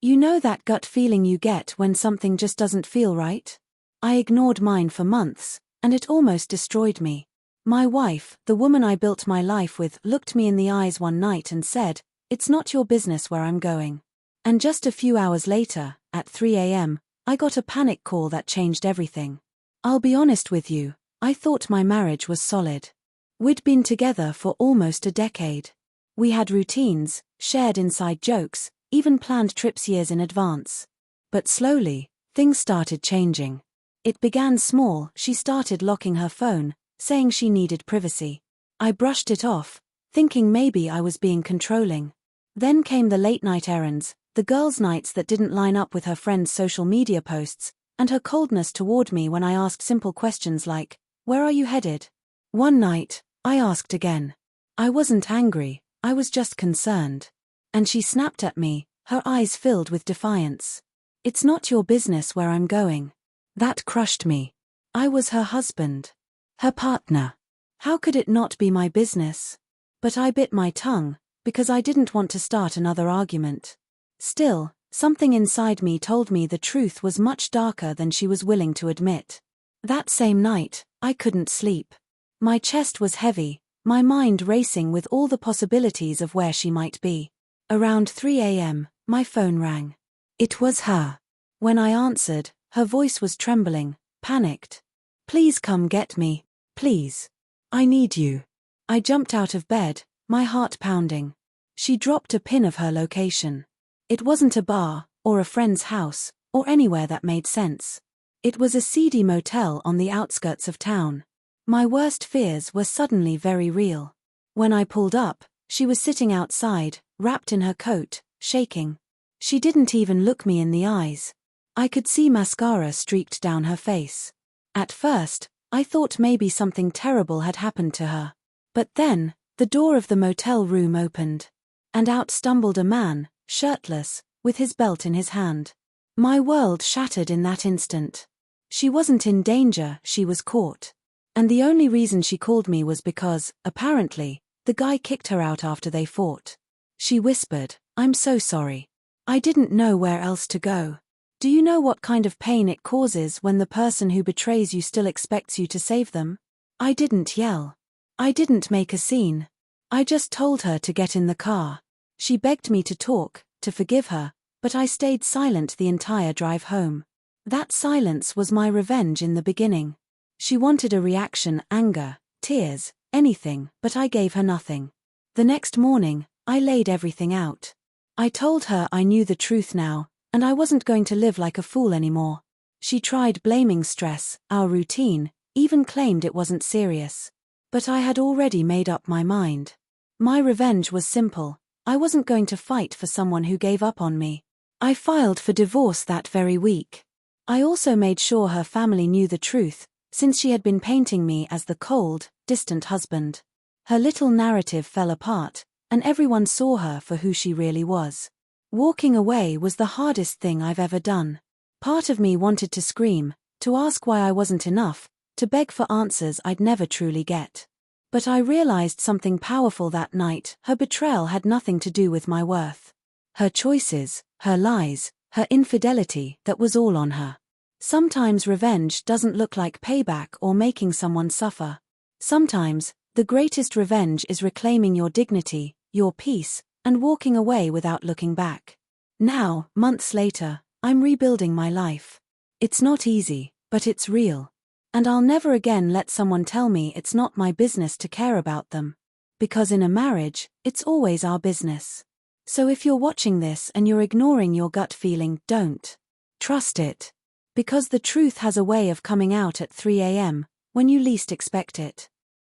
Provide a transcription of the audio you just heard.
You know that gut feeling you get when something just doesn't feel right? I ignored mine for months, and it almost destroyed me. My wife, the woman I built my life with, looked me in the eyes one night and said, "It's not your business where I'm going." And just a few hours later, at 3 a.m., I got a panic call that changed everything. I'll be honest with you, I thought my marriage was solid. We'd been together for almost a decade. We had routines, shared inside jokes, even planned trips years in advance. But slowly, things started changing. It began small. She started locking her phone, saying she needed privacy. I brushed it off, thinking maybe I was being controlling. Then came the late-night errands, the girls' nights that didn't line up with her friends' social media posts, and her coldness toward me when I asked simple questions like, "Where are you headed?" One night, I asked again. I wasn't angry, I was just concerned. And she snapped at me, her eyes filled with defiance. "It's not your business where I'm going." That crushed me. I was her husband. Her partner. How could it not be my business? But I bit my tongue, because I didn't want to start another argument. Still, something inside me told me the truth was much darker than she was willing to admit. That same night, I couldn't sleep. My chest was heavy, my mind racing with all the possibilities of where she might be. Around 3 a.m., my phone rang. It was her. When I answered, her voice was trembling, panicked. "Please come get me, please. I need you." I jumped out of bed, my heart pounding. She dropped a pin of her location. It wasn't a bar, or a friend's house, or anywhere that made sense. It was a seedy motel on the outskirts of town. My worst fears were suddenly very real. When I pulled up, she was sitting outside, wrapped in her coat, shaking. She didn't even look me in the eyes. I could see mascara streaked down her face. At first, I thought maybe something terrible had happened to her. But then, the door of the motel room opened. And out stumbled a man, shirtless, with his belt in his hand. My world shattered in that instant. She wasn't in danger, she was caught. And the only reason she called me was because, apparently, the guy kicked her out after they fought. She whispered, "I'm so sorry. I didn't know where else to go." Do you know what kind of pain it causes when the person who betrays you still expects you to save them? I didn't yell. I didn't make a scene. I just told her to get in the car. She begged me to talk, to forgive her, but I stayed silent the entire drive home. That silence was my revenge in the beginning. She wanted a reaction, anger, tears, anything, but I gave her nothing. The next morning, I laid everything out. I told her I knew the truth now, and I wasn't going to live like a fool anymore. She tried blaming stress, our routine, even claimed it wasn't serious. But I had already made up my mind. My revenge was simple. I wasn't going to fight for someone who gave up on me. I filed for divorce that very week. I also made sure her family knew the truth, since she had been painting me as the cold, distant husband. Her little narrative fell apart, and everyone saw her for who she really was. Walking away was the hardest thing I've ever done. Part of me wanted to scream, to ask why I wasn't enough, to beg for answers I'd never truly get. But I realized something powerful that night. Her betrayal had nothing to do with my worth. Her choices, her lies, her infidelity, that was all on her. Sometimes revenge doesn't look like payback or making someone suffer. Sometimes, the greatest revenge is reclaiming your dignity, your peace, and walking away without looking back. Now, months later, I'm rebuilding my life. It's not easy, but it's real. And I'll never again let someone tell me it's not my business to care about them. Because in a marriage, it's always our business. So if you're watching this and you're ignoring your gut feeling, don't. Trust it. Because the truth has a way of coming out at 3 a.m., when you least expect it.